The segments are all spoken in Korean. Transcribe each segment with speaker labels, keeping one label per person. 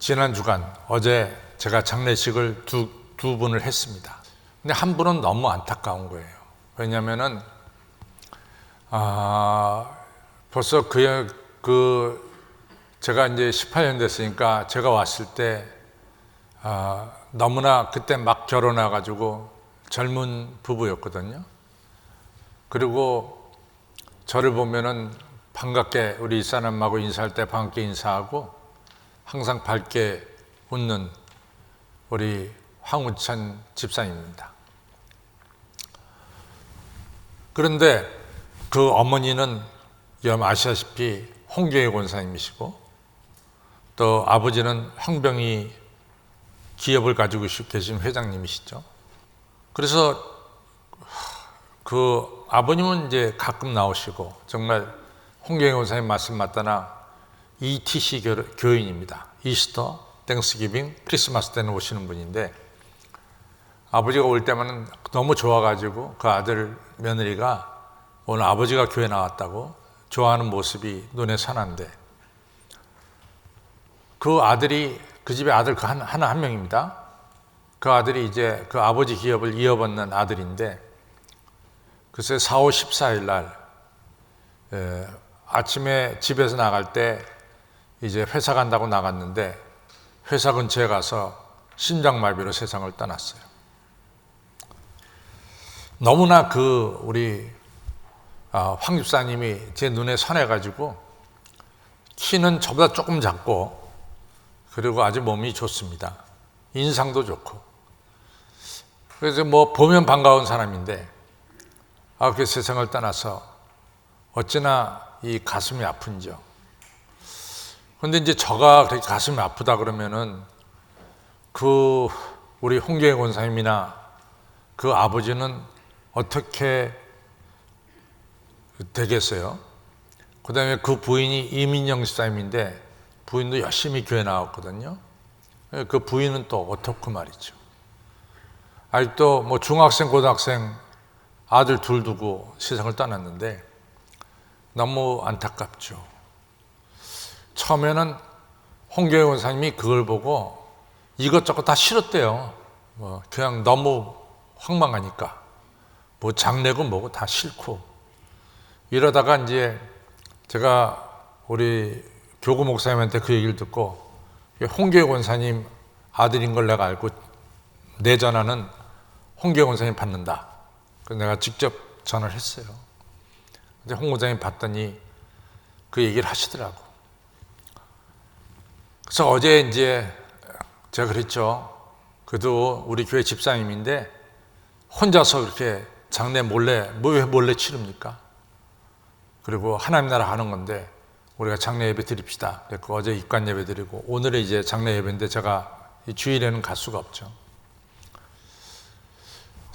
Speaker 1: 지난 주간 어제 제가 장례식을 두 분을 했습니다. 근데 한 분은 너무 안타까운 거예요. 왜냐하면은 벌써 제가 이제 18년 됐으니까 제가 왔을 때 너무나 그때 막 결혼해가지고 젊은 부부였거든요. 그리고 저를 보면은 반갑게 우리 이사람하고 인사할 때 반갑게 인사하고 항상 밝게 웃는 우리 황우찬 집사님입니다. 그런데 그 어머니는 여러분 아시다시피 홍경희 권사님이시고 또 아버지는 황병희 기업을 가지고 계신 회장님이시죠. 그래서 그 아버님은 이제 가끔 나오시고 정말 홍경희 권사님 말씀 맞다나 ETC 교인입니다. 이스터, 땡스기빙, 크리스마스 때는 오시는 분인데 아버지가 올 때만 너무 좋아가지고 그 아들 며느리가 오늘 아버지가 교회 나왔다고 좋아하는 모습이 눈에 선한데 그 아들이 그 집에 아들 한 명입니다. 그 아들이 이제 그 아버지 기업을 이어받는 아들인데 글쎄 4월 14일 날 아침에 집에서 나갈 때 이제 회사 간다고 나갔는데 회사 근처에 가서 심장마비로 세상을 떠났어요. 너무나 우리 황 집사님이 제 눈에 선해가지고 키는 저보다 조금 작고 그리고 아주 몸이 좋습니다. 인상도 좋고 그래서 뭐 보면 반가운 사람인데 그 세상을 떠나서 어찌나 이 가슴이 아픈지요. 그런데 이제 저가 그렇게 가슴이 아프다 그러면은 우리 홍경희 권사님이나 그 아버지는 어떻게 되겠어요? 그 다음에 그 부인이 이민영 집사님인데 부인도 열심히 교회 나왔거든요. 그 부인은 또 어떻고 말이죠. 아직도 뭐 중학생, 고등학생 아들 둘 두고 세상을 떠났는데 너무 안타깝죠. 처음에는 홍경희 권사님이 그걸 보고 이것저것 다 싫었대요. 뭐 그냥 너무 황망하니까 뭐 장례고 뭐고 다 싫고 이러다가 이제 제가 우리 교구 목사님한테 그 얘기를 듣고 홍경희 권사님 아들인 걸 내가 알고 내 전화는 홍경희 권사님 받는다. 그래서 내가 직접 전화를 했어요. 근데 홍 권사님 받더니 그 얘기를 하시더라고. 그래서 어제 이제 제가 그랬죠. 그래도 우리 교회 집사님인데 혼자서 그렇게 장례 왜 몰래 치릅니까? 그리고 하나님 나라 하는 건데 우리가 장례 예배 드립시다. 그래서 어제 입관 예배 드리고 오늘은 이제 장례 예배인데 제가 주일에는 갈 수가 없죠.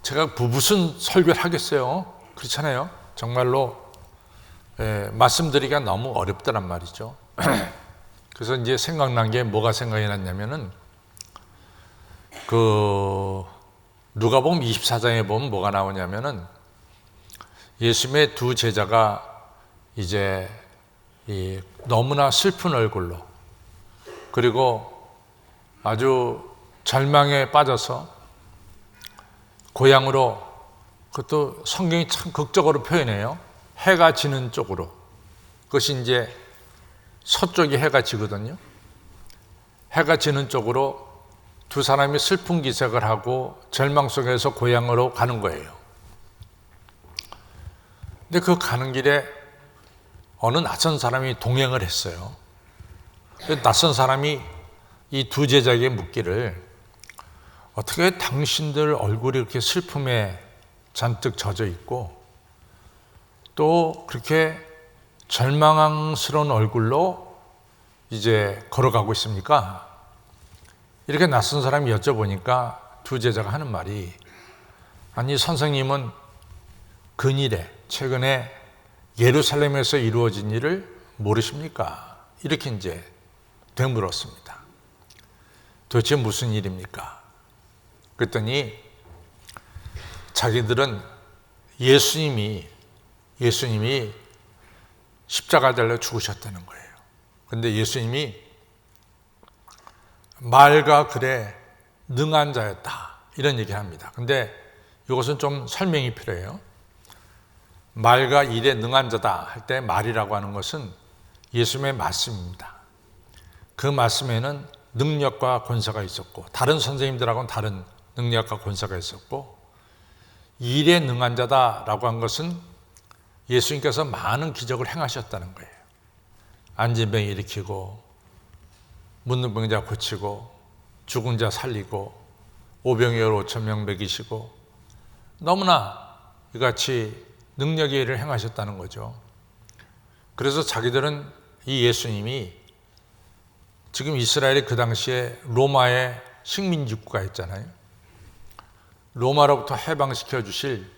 Speaker 1: 제가 무슨 설교를 하겠어요? 그렇잖아요. 정말로 말씀드리기가 너무 어렵다란 말이죠. 그래서 이제 생각난 게 뭐가 생각이 났냐면은 누가복음 24장에 보면 뭐가 나오냐면은 예수님의 두 제자가 이제 너무나 슬픈 얼굴로 그리고 아주 절망에 빠져서 고향으로 그것도 성경이 참 극적으로 표현해요. 해가 지는 쪽으로 그것이 이제 서쪽이 해가 지거든요. 해가 지는 쪽으로 두 사람이 슬픈 기색을 하고 절망 속에서 고향으로 가는 거예요. 근데 그 가는 길에 어느 낯선 사람이 동행을 했어요. 낯선 사람이 이 두 제자에게 묻기를 어떻게 당신들 얼굴이 이렇게 슬픔에 잔뜩 젖어 있고 또 그렇게 절망스러운 얼굴로 이제 걸어가고 있습니까? 이렇게 낯선 사람이 여쭤보니까 두 제자가 하는 말이 아니 선생님은 근일에 최근에 예루살렘에서 이루어진 일을 모르십니까? 이렇게 이제 되물었습니다. 도대체 무슨 일입니까? 그랬더니 자기들은 예수님이 십자가 달려 죽으셨다는 거예요. 근데 예수님이 말과 글에 능한 자였다, 이런 얘기를 합니다. 근데 이것은 좀 설명이 필요해요. 말과 일에 능한 자다 할 때 말이라고 하는 것은 예수님의 말씀입니다. 그 말씀에는 능력과 권세가 있었고 다른 선생님들하고는 다른 능력과 권세가 있었고, 일에 능한 자다라고 한 것은 예수님께서 많은 기적을 행하셨다는 거예요. 앉은 병 일으키고 묻는 병자 고치고 죽은 자 살리고 오병이어 5천 명 먹이시고 너무나 이같이 능력의 일을 행하셨다는 거죠. 그래서 자기들은 이 예수님이 지금 이스라엘이 그 당시에 로마의 식민지국가 있잖아요. 로마로부터 해방시켜 주실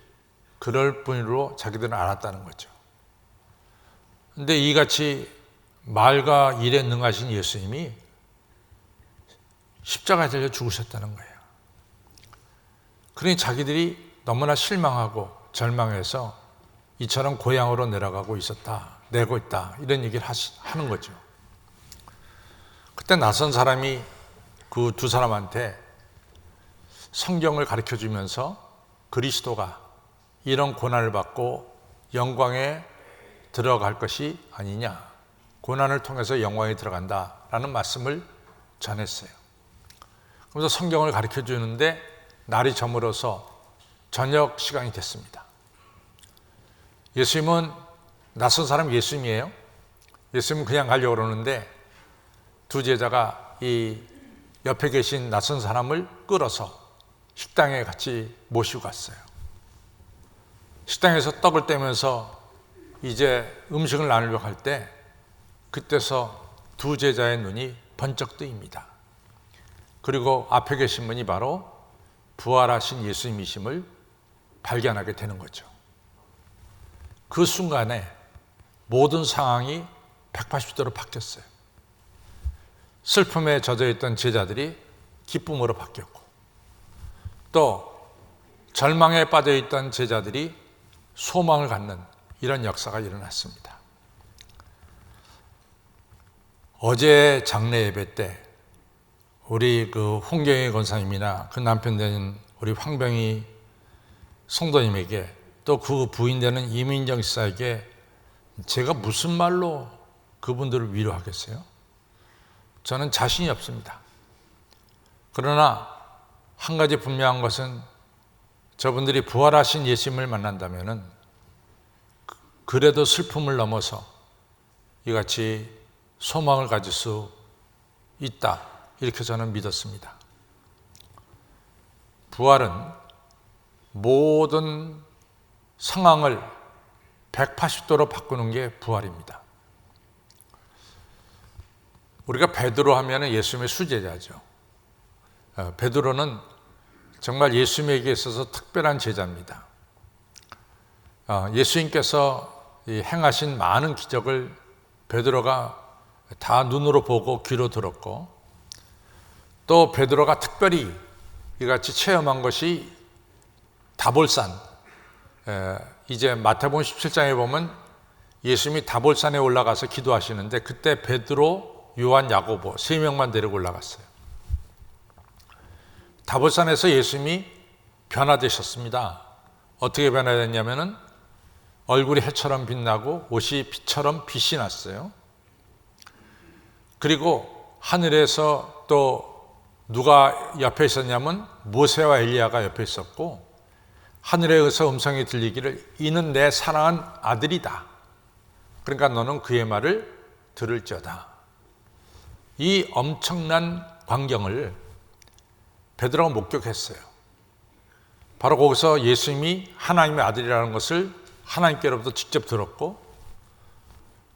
Speaker 1: 그럴 분으로 자기들은 알았다는 거죠. 그런데 이같이 말과 일에 능하신 예수님이 십자가에 달려 죽으셨다는 거예요. 그러니 자기들이 너무나 실망하고 절망해서 이처럼 고향으로 내려가고 내고 있다, 이런 얘기를 하는 거죠. 그때 낯선 사람이 그 두 사람한테 성경을 가르쳐 주면서 그리스도가 이런 고난을 받고 영광에 들어갈 것이 아니냐, 고난을 통해서 영광에 들어간다라는 말씀을 전했어요. 그래서 성경을 가르쳐 주는데 날이 저물어서 저녁 시간이 됐습니다. 예수님은 낯선 사람 예수님이에요. 예수님은 그냥 가려고 그러는데 두 제자가 이 옆에 계신 낯선 사람을 끌어서 식당에 같이 모시고 갔어요. 식당에서 떡을 떼면서 이제 음식을 나누려고 할 때 그때서 두 제자의 눈이 번쩍 뜨입니다. 그리고 앞에 계신 분이 바로 부활하신 예수님이심을 발견하게 되는 거죠. 그 순간에 모든 상황이 180도로 바뀌었어요. 슬픔에 젖어있던 제자들이 기쁨으로 바뀌었고, 또 절망에 빠져있던 제자들이 소망을 갖는 이런 역사가 일어났습니다. 어제 장례 예배 때 우리 그 홍경희 권사님이나 그 남편 되는 우리 황병희 성도님에게 또 그 부인 되는 이민정 씨에게 제가 무슨 말로 그분들을 위로하겠어요? 저는 자신이 없습니다. 그러나 한 가지 분명한 것은 저분들이 부활하신 예수님을 만난다면은 그래도 슬픔을 넘어서 이같이 소망을 가질 수 있다, 이렇게 저는 믿었습니다. 부활은 모든 상황을 180도로 바꾸는 게 부활입니다. 우리가 베드로 하면 예수님의 수제자죠. 베드로는 정말 예수님에게 있어서 특별한 제자입니다. 예수님께서 행하신 많은 기적을 베드로가 다 눈으로 보고 귀로 들었고, 또 베드로가 특별히 이같이 체험한 것이 다볼산, 이제 마태복음 17장에 보면 예수님이 다볼산에 올라가서 기도하시는데 그때 베드로, 요한, 야고보 3명만 데리고 올라갔어요. 다볼산에서 예수님이 변화되셨습니다. 어떻게 변화됐냐면은 얼굴이 해처럼 빛나고 옷이 빛처럼 빛이 났어요. 그리고 하늘에서 또 누가 옆에 있었냐면 모세와 엘리야가 옆에 있었고, 하늘에서 음성이 들리기를 이는 내 사랑한 아들이다. 그러니까 너는 그의 말을 들을지어다. 이 엄청난 광경을 베드로가 목격했어요. 바로 거기서 예수님이 하나님의 아들이라는 것을 하나님께로부터 직접 들었고,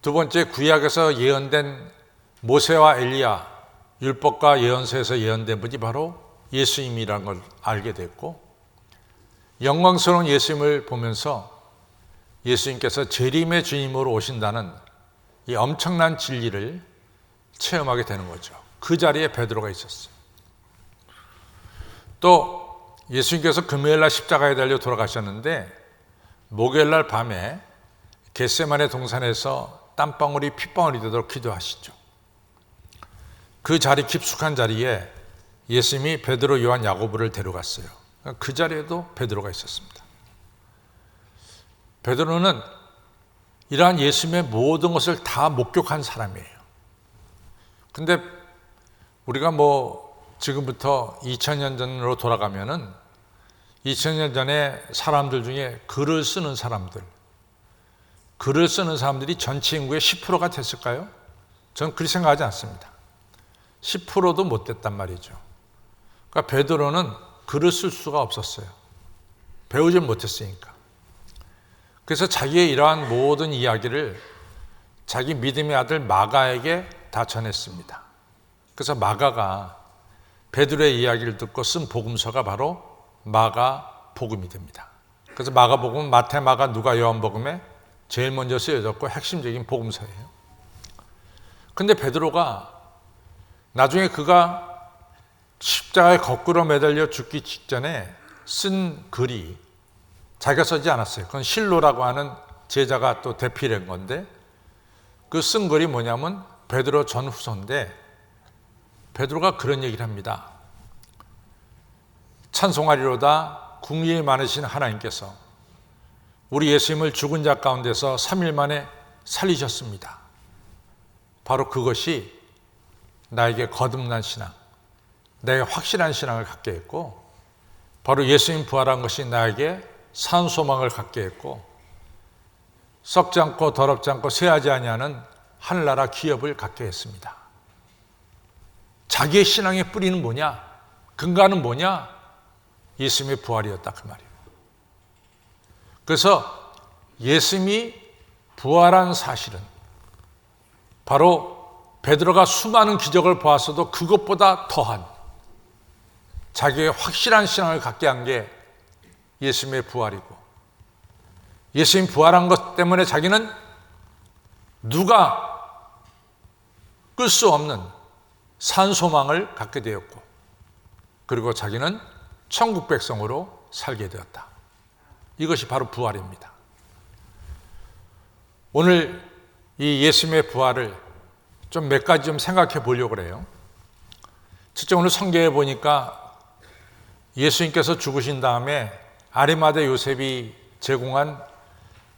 Speaker 1: 두 번째 구약에서 예언된 모세와 엘리야, 율법과 예언서에서 예언된 분이 바로 예수님이라는 걸 알게 됐고, 영광스러운 예수님을 보면서 예수님께서 재림의 주님으로 오신다는 이 엄청난 진리를 체험하게 되는 거죠. 그 자리에 베드로가 있었어요. 또 예수님께서 금요일날 십자가에 달려 돌아가셨는데 목요일날 밤에 겟세마네 동산에서 땀방울이 핏방울이 되도록 기도하시죠. 그 자리 깊숙한 자리에 예수님이 베드로, 요한, 야고보를 데려갔어요. 그 자리에도 베드로가 있었습니다. 베드로는 이러한 예수님의 모든 것을 다 목격한 사람이에요. 근데 우리가 지금부터 2000년 전으로 돌아가면은 2000년 전에 사람들 중에 글을 쓰는 사람들이 전체 인구의 10%가 됐을까요? 저는 그렇게 생각하지 않습니다. 10%도 못 됐단 말이죠. 그러니까 베드로는 글을 쓸 수가 없었어요. 배우질 못했으니까. 그래서 자기의 이러한 모든 이야기를 자기 믿음의 아들 마가에게 다 전했습니다. 그래서 마가가 베드로의 이야기를 듣고 쓴 복음서가 바로 마가복음이 됩니다. 그래서 마가복음은 마태, 마가, 누가, 요한복음에 제일 먼저 쓰여졌고 핵심적인 복음서예요. 근데 베드로가 나중에 그가 십자가에 거꾸로 매달려 죽기 직전에 쓴 글이 자기가 쓰지 않았어요. 그건 실로라고 하는 제자가 또 대필한 건데 그 쓴 글이 뭐냐면 베드로 전후서인데 베드로가 그런 얘기를 합니다. 찬송하리로다 궁리에 많으신 하나님께서 우리 예수님을 죽은 자 가운데서 3일 만에 살리셨습니다. 바로 그것이 나에게 거듭난 신앙, 내게 확실한 신앙을 갖게 했고 바로 예수님 부활한 것이 나에게 산 소망을 갖게 했고 썩지 않고 더럽지 않고 쇠하지 아니하는 하늘나라 기업을 갖게 했습니다. 자기의 신앙의 뿌리는 뭐냐? 근간은 뭐냐? 예수님의 부활이었다 그 말이에요. 그래서 예수님이 부활한 사실은 바로 베드로가 수많은 기적을 보았어도 그것보다 더한 자기의 확실한 신앙을 갖게 한 게 예수님의 부활이고 예수님 부활한 것 때문에 자기는 누가 끌 수 없는 산소망을 갖게 되었고 그리고 자기는 천국 백성으로 살게 되었다. 이것이 바로 부활입니다. 오늘 이 예수님의 부활을 좀 몇 가지 좀 생각해 보려고 그래요. 첫째, 오늘 성경에 보니까 예수님께서 죽으신 다음에 아리마대 요셉이 제공한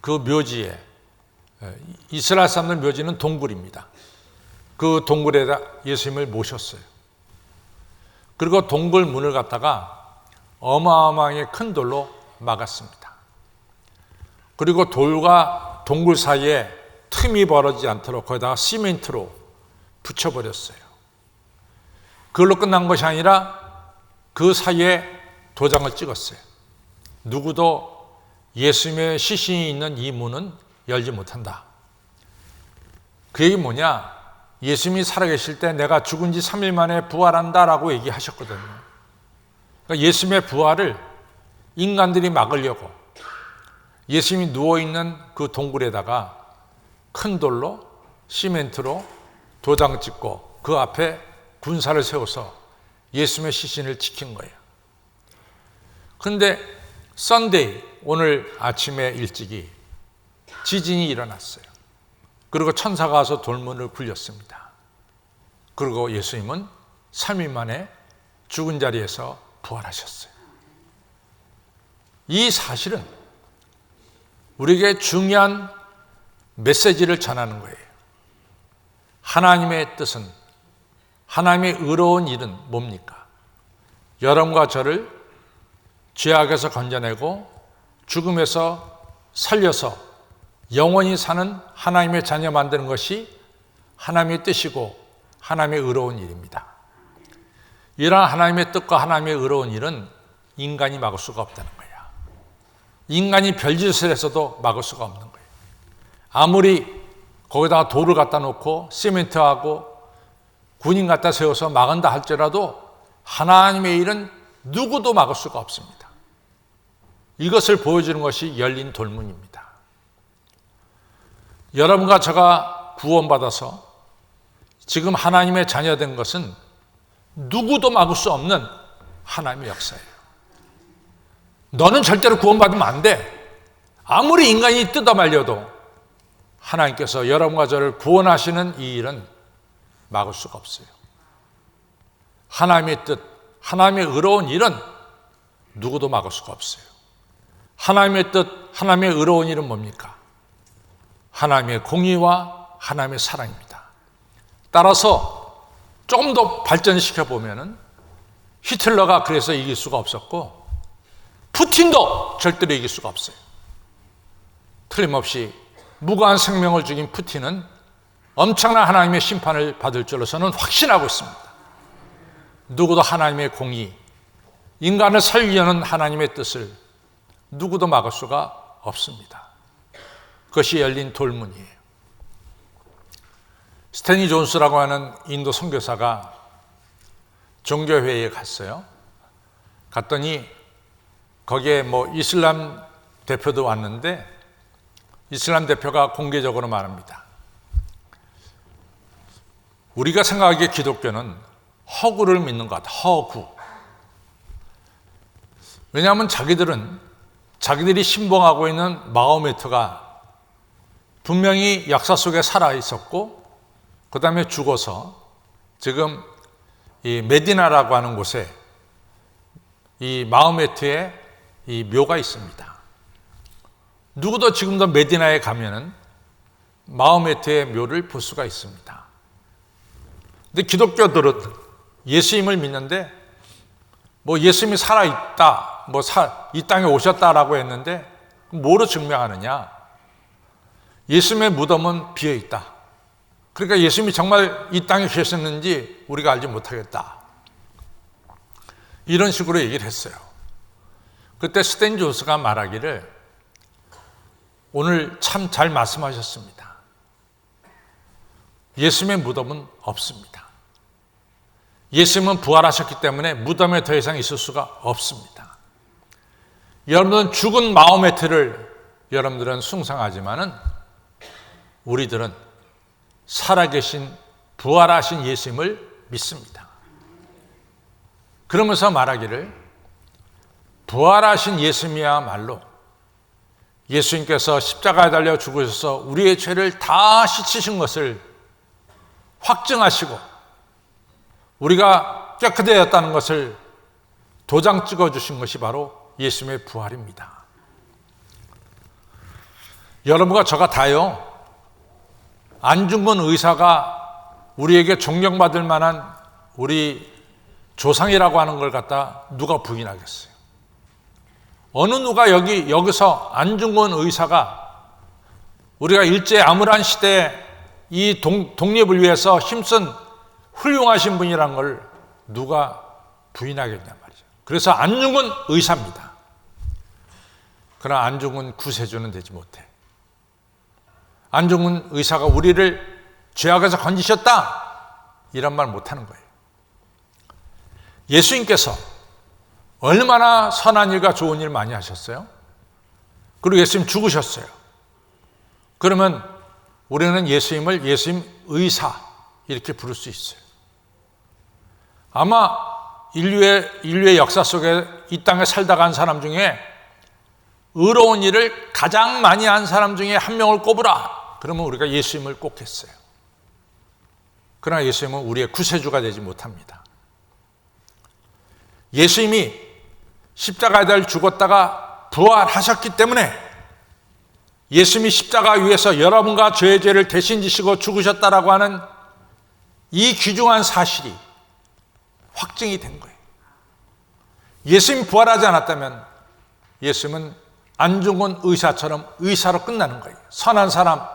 Speaker 1: 그 묘지에 이스라엘 사람들 묘지는 동굴입니다. 그 동굴에다 예수님을 모셨어요. 그리고 동굴 문을 갖다가 어마어마하게 큰 돌로 막았습니다. 그리고 돌과 동굴 사이에 틈이 벌어지지 않도록 거기다가 시멘트로 붙여버렸어요. 그걸로 끝난 것이 아니라 그 사이에 도장을 찍었어요. 누구도 예수님의 시신이 있는 이 문은 열지 못한다. 그 얘기 뭐냐? 예수님이 살아계실 때 내가 죽은 지 3일 만에 부활한다라고 얘기하셨거든요. 그러니까 예수님의 부활을 인간들이 막으려고 예수님이 누워있는 그 동굴에다가 큰 돌로 시멘트로 도장 찍고 그 앞에 군사를 세워서 예수님의 시신을 지킨 거예요. 그런데 선데이, 오늘 아침에 일찍이 지진이 일어났어요. 그리고 천사가 와서 돌문을 굴렸습니다. 그리고 예수님은 3일 만에 죽은 자리에서 부활하셨어요. 이 사실은 우리에게 중요한 메시지를 전하는 거예요. 하나님의 뜻은, 하나님의 의로운 일은 뭡니까? 여러분과 저를 죄악에서 건져내고 죽음에서 살려서 영원히 사는 하나님의 자녀 만드는 것이 하나님의 뜻이고 하나님의 의로운 일입니다. 이러한 하나님의 뜻과 하나님의 의로운 일은 인간이 막을 수가 없다는 거예요. 인간이 별짓을 해서도 막을 수가 없는 거예요. 아무리 거기다가 돌을 갖다 놓고 시멘트하고 군인 갖다 세워서 막은다 할지라도 하나님의 일은 누구도 막을 수가 없습니다. 이것을 보여주는 것이 열린 돌문입니다. 여러분과 제가 구원받아서 지금 하나님의 자녀된 것은 누구도 막을 수 없는 하나님의 역사예요. 너는 절대로 구원받으면 안 돼. 아무리 인간이 뜯어 말려도 하나님께서 여러분과 저를 구원하시는 이 일은 막을 수가 없어요. 하나님의 뜻, 하나님의 의로운 일은 누구도 막을 수가 없어요. 하나님의 뜻, 하나님의 의로운 일은 뭡니까? 하나님의 공의와 하나님의 사랑입니다. 따라서 조금 더 발전시켜 보면은 히틀러가 그래서 이길 수가 없었고 푸틴도 절대로 이길 수가 없어요. 틀림없이 무고한 생명을 죽인 푸틴은 엄청난 하나님의 심판을 받을 줄로 저는 확신하고 있습니다. 누구도 하나님의 공의, 인간을 살리려는 하나님의 뜻을 누구도 막을 수가 없습니다. 그것이 열린 돌문이에요. 스탠리 존스라고 하는 인도 선교사가 종교회의에 갔어요. 갔더니 거기에 이슬람 대표도 왔는데 이슬람 대표가 공개적으로 말합니다. 우리가 생각하기에 기독교는 허구를 믿는 것 같아. 허구. 왜냐하면 자기들이 신봉하고 있는 마호메트가 분명히 역사 속에 살아 있었고 그 다음에 죽어서 지금 이 메디나라고 하는 곳에 이 마호메트의 이 묘가 있습니다. 누구도 지금도 메디나에 가면은 마호메트의 묘를 볼 수가 있습니다. 근데 기독교들은 예수님을 믿는데 예수님이 살아있다, 이 땅에 오셨다라고 했는데 뭐로 증명하느냐? 예수님의 무덤은 비어있다. 그러니까 예수님이 정말 이 땅에 계셨는지 우리가 알지 못하겠다. 이런 식으로 얘기를 했어요. 그때 스탠리 존스가 말하기를 오늘 참 잘 말씀하셨습니다. 예수님의 무덤은 없습니다. 예수님은 부활하셨기 때문에 무덤에 더 이상 있을 수가 없습니다. 여러분들은 죽은 마호메트를 여러분들은 숭상하지만은 우리들은 살아계신 부활하신 예수님을 믿습니다. 그러면서 말하기를 부활하신 예수님이야말로 예수님께서 십자가에 달려 죽으셔서 우리의 죄를 다 씻으신 것을 확증하시고 우리가 깨끗해졌다는 것을 도장 찍어주신 것이 바로 예수님의 부활입니다. 여러분과 저가 다요, 안중근 의사가 우리에게 존경받을 만한 우리 조상이라고 하는 걸 갖다 누가 부인하겠어요? 어느 누가 여기서 안중근 의사가 우리가 일제 암울한 시대에 이 독립을 위해서 힘쓴 훌륭하신 분이란 걸 누가 부인하겠냐 말이죠. 그래서 안중근 의사입니다. 그러나 안중근 구세주는 되지 못해. 안중근 의사가 우리를 죄악에서 건지셨다 이런 말 못하는 거예요. 예수님께서 얼마나 선한 일과 좋은 일 많이 하셨어요? 그리고 예수님 죽으셨어요. 그러면 우리는 예수님을 예수님 의사 이렇게 부를 수 있어요. 아마 인류의 역사 속에 이 땅에 살다 간 사람 중에 의로운 일을 가장 많이 한 사람 중에 한 명을 꼽으라. 그러면 우리가 예수님을 꼽겠어요. 그러나 예수님은 우리의 구세주가 되지 못합니다. 예수님이 십자가에 달려 죽었다가 부활하셨기 때문에 예수님이 십자가 위에서 여러분과 저의 죄를 대신 지시고 죽으셨다라고 하는 이 귀중한 사실이 확증이 된 거예요. 예수님이 부활하지 않았다면 예수님은 안중근 의사처럼 의사로 끝나는 거예요. 선한 사람.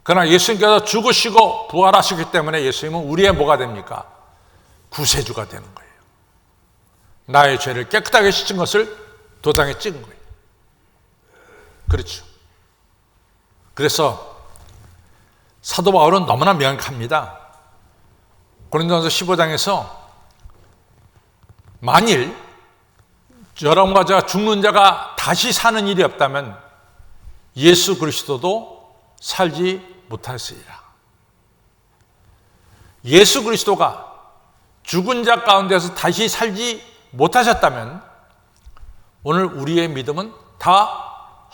Speaker 1: 그러나 예수님께서 죽으시고 부활하시기 때문에 예수님은 우리의 뭐가 됩니까? 구세주가 되는 거예요. 나의 죄를 깨끗하게 씻은 것을 도장에 찍은 거예요. 그렇죠. 그래서 사도 바울은 너무나 명확합니다. 고린도전서 15장에서 만일 여러분과 제가 죽는 자가 다시 사는 일이 없다면 예수 그리스도도 살지 못하시리라. 예수 그리스도가 죽은 자 가운데서 다시 살지 못하셨다면 오늘 우리의 믿음은 다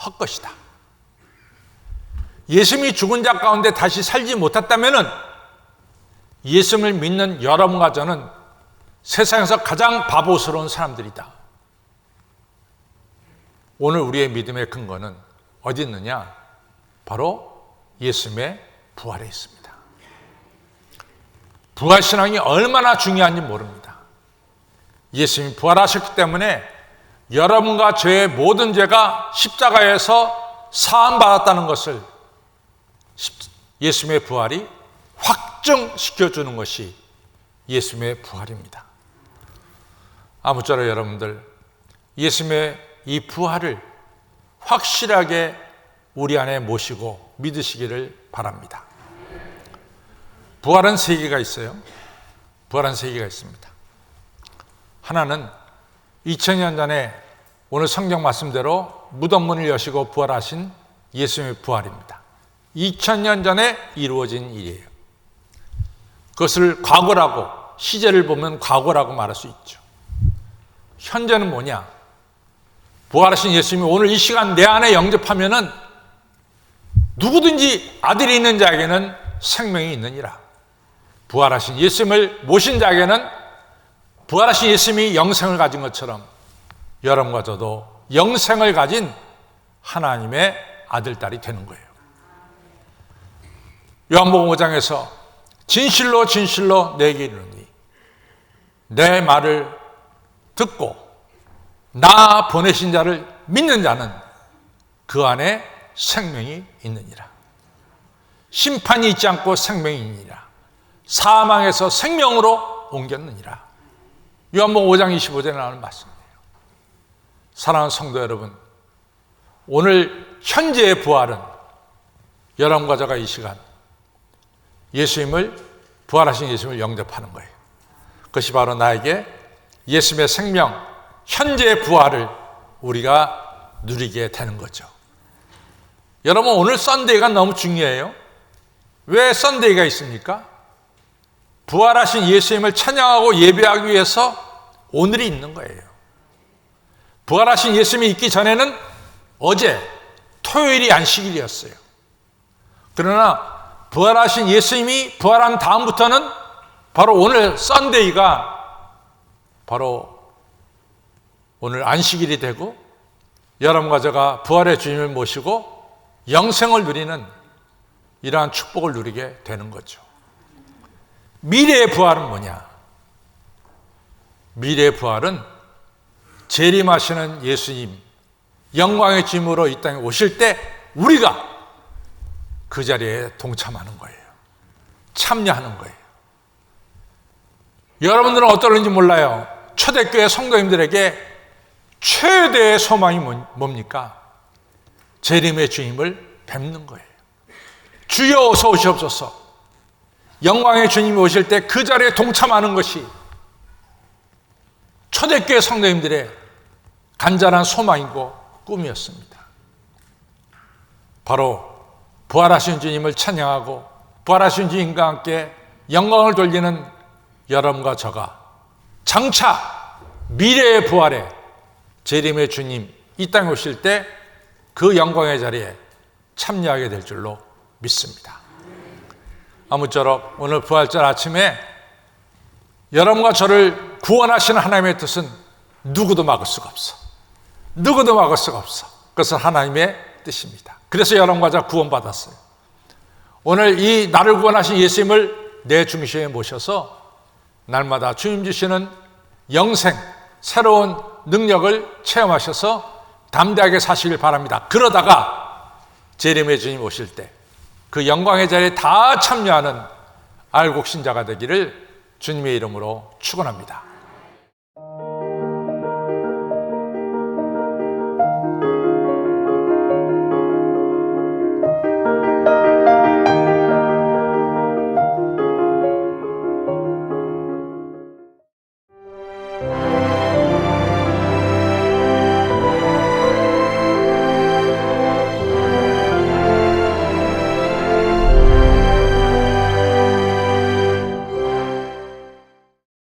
Speaker 1: 헛것이다. 예수님이 죽은 자 가운데 다시 살지 못했다면 예수님을 믿는 여러분과 저는 세상에서 가장 바보스러운 사람들이다. 오늘 우리의 믿음의 근거는 어디 있느냐? 바로 예수님의 부활에 있습니다. 부활신앙이 얼마나 중요한지 모릅니다. 예수님이 부활하셨기 때문에 여러분과 저의 모든 죄가 십자가에서 사함받았다는 것을 예수님의 부활이 확증시켜주는 것이 예수님의 부활입니다. 아무쪼록 여러분들 예수님의 이 부활을 확실하게 우리 안에 모시고 믿으시기를 바랍니다. 부활은 세 개가 있어요. 부활은 세 개가 있습니다. 하나는 2000년 전에 오늘 성경 말씀대로 무덤문을 여시고 부활하신 예수님의 부활입니다. 2000년 전에 이루어진 일이에요. 그것을 과거라고, 시제를 보면 과거라고 말할 수 있죠. 현재는 뭐냐? 부활하신 예수님이 오늘 이 시간 내 안에 영접하면은 누구든지 아들이 있는 자에게는 생명이 있느니라. 부활하신 예수님을 모신 자에게는 부활하신 예수님이 영생을 가진 것처럼 여러분과 저도 영생을 가진 하나님의 아들, 딸이 되는 거예요. 요한복음 5장에서 진실로 진실로 내게 이르노니 내 말을 듣고 나 보내신 자를 믿는 자는 그 안에 생명이 있느니라. 심판이 있지 않고 생명이 있느니라. 사망에서 생명으로 옮겼느니라. 요한복음 5장 25절에 나오는 말씀이에요. 사랑하는 성도 여러분, 오늘 현재의 부활은 여러분과 저가 이 시간 예수님을, 부활하신 예수님을 영접하는 거예요. 그것이 바로 나에게 예수님의 생명, 현재의 부활을 우리가 누리게 되는 거죠. 여러분, 오늘 썬데이가 너무 중요해요. 왜 썬데이가 있습니까? 부활하신 예수님을 찬양하고 예배하기 위해서 오늘이 있는 거예요. 부활하신 예수님이 있기 전에는 어제 토요일이 안식일이었어요. 그러나 부활하신 예수님이 부활한 다음부터는 바로 오늘 썬데이가 바로 오늘 안식일이 되고 여러분과 제가 부활의 주님을 모시고 영생을 누리는 이러한 축복을 누리게 되는 거죠. 미래의 부활은 뭐냐? 미래의 부활은 재림하시는 예수님, 영광의 주님으로 이 땅에 오실 때 우리가 그 자리에 동참하는 거예요. 참여하는 거예요. 여러분들은 어떨는지 몰라요. 초대교회 성도님들에게 최대의 소망이 뭡니까? 재림의 주님을 뵙는 거예요. 주여 어서 오시옵소서. 영광의 주님이 오실 때 그 자리에 동참하는 것이 초대교회 성도님들의 간절한 소망이고 꿈이었습니다. 바로 부활하신 주님을 찬양하고 부활하신 주님과 함께 영광을 돌리는 여러분과 저가 장차 미래의 부활에 재림의 주님 이 땅에 오실 때 그 영광의 자리에 참여하게 될 줄로 믿습니다. 아무쪼록 오늘 부활절 아침에 여러분과 저를 구원하시는 하나님의 뜻은 누구도 막을 수가 없어. 누구도 막을 수가 없어. 그것은 하나님의 뜻입니다. 그래서 여러분과 저 구원받았어요. 오늘 이 나를 구원하신 예수님을 내 중심에 모셔서 날마다 주님 주시는 영생, 새로운 능력을 체험하셔서 담대하게 사시길 바랍니다. 그러다가 재림의 주님 오실 때 그 영광의 자리에 다 참여하는 알곡 신자가 되기를 주님의 이름으로 축원합니다.